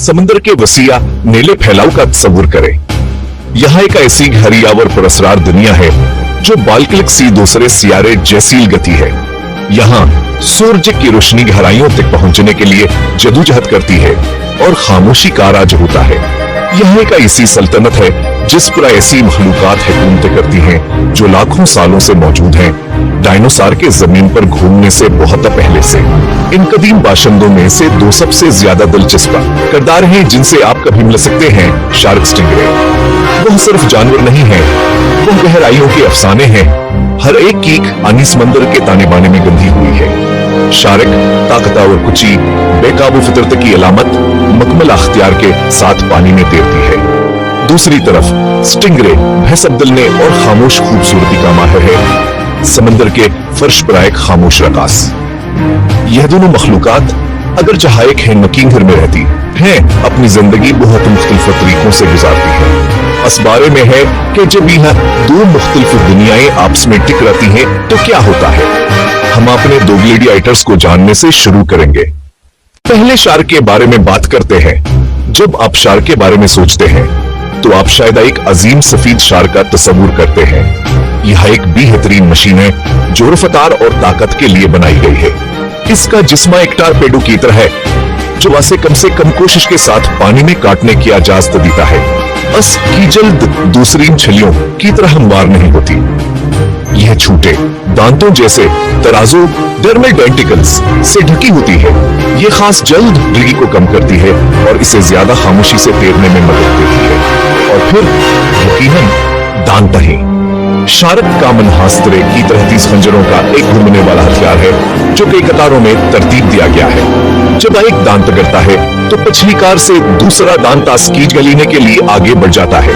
समंदर के वसीया नीले फैलाव का तस्वुर करें। यहाँ एक ऐसी घरियावर पुरस्कार दुनिया है जो बालकलिक सी दूसरे सियारे जैसी गति है। यहाँ सूरज की रोशनी गहराइयों तक पहुंचने के लिए जदोजहद करती है और खामोशी का राज होता है। यह एक ऐसी सल्तनत है जिस पर ऐसी मखलूकात हुकूमत करती हैं जो लाखों सालों से मौजूद हैं, डायनासोर के जमीन पर घूमने से बहुत पहले से। इन कदीम बाशिंदों में से दो सबसे ज्यादा दिलचस्प किरदार हैं जिनसे आप कभी मिल सकते हैं। शार्क स्टिंगरे वह सिर्फ जानवर नहीं है, वह गहराइयों के अफसाने हैं। हर एक कीक आनी समंदर के ताने बाने में गंधी हुई है। शार्क ताकतवर कुची बेकाबू फितरत की अलामत मकमल अख्तियार के साथ पानी में तैरती है। दूसरी तरफ स्टिंगरे भैंसबदलने और खामोश खूबसूरती का माहिर है, समंदर के फर्श पर एक खामोश रकास। यह दोनों मखलूकात अगर जहाँ एक हैंग घर में रहती हैं, अपनी जिंदगी बहुत मुख्तलिफ तरीकों से गुजारती है। इस बारे में है कि जब यह दो मुख्तलिफ दुनियाएं आपस में टिक रहती हैं तो क्या होता है। हम अपने दो ग्लेडिएटर्स को जानने से शुरू करेंगे। पहले शार्क के बारे में बात करते हैं। जब आप शार्क के बारे में सोचते हैं तो आप शायद एक अजीम सफेद शार्क का तस्वुर करते हैं। यह एक बेहतरीन मशीन है जो रफ्तार और ताकत के लिए बनाई गई है। इसका जिस्म एक टारपेडो की तरह है जो उसे कम से कम कोशिश के साथ पानी में काटने की इजाजत देता है। इसकी जल्द दूसरी छलियों की तरह हमवार नहीं होती। यह छोटे दांतों जैसे तराजू डर्मल डेंटिकल्स से ढकी होती है। यह खास जल्द डिगी को कम करती है और इसे ज्यादा खामोशी से तैरने में मदद देती है। और फिर यकीनन दांत ही शार्क का मनहास्तरे की तरह 30 खंजरों का एक घूमने वाला हथियार है जो कई कतारों में तरतीब दिया गया है। जब एक दांत गिरता है तो पिछली कार से दूसरा दांत आस्कीज गलीने के लिए आगे बढ़ जाता है।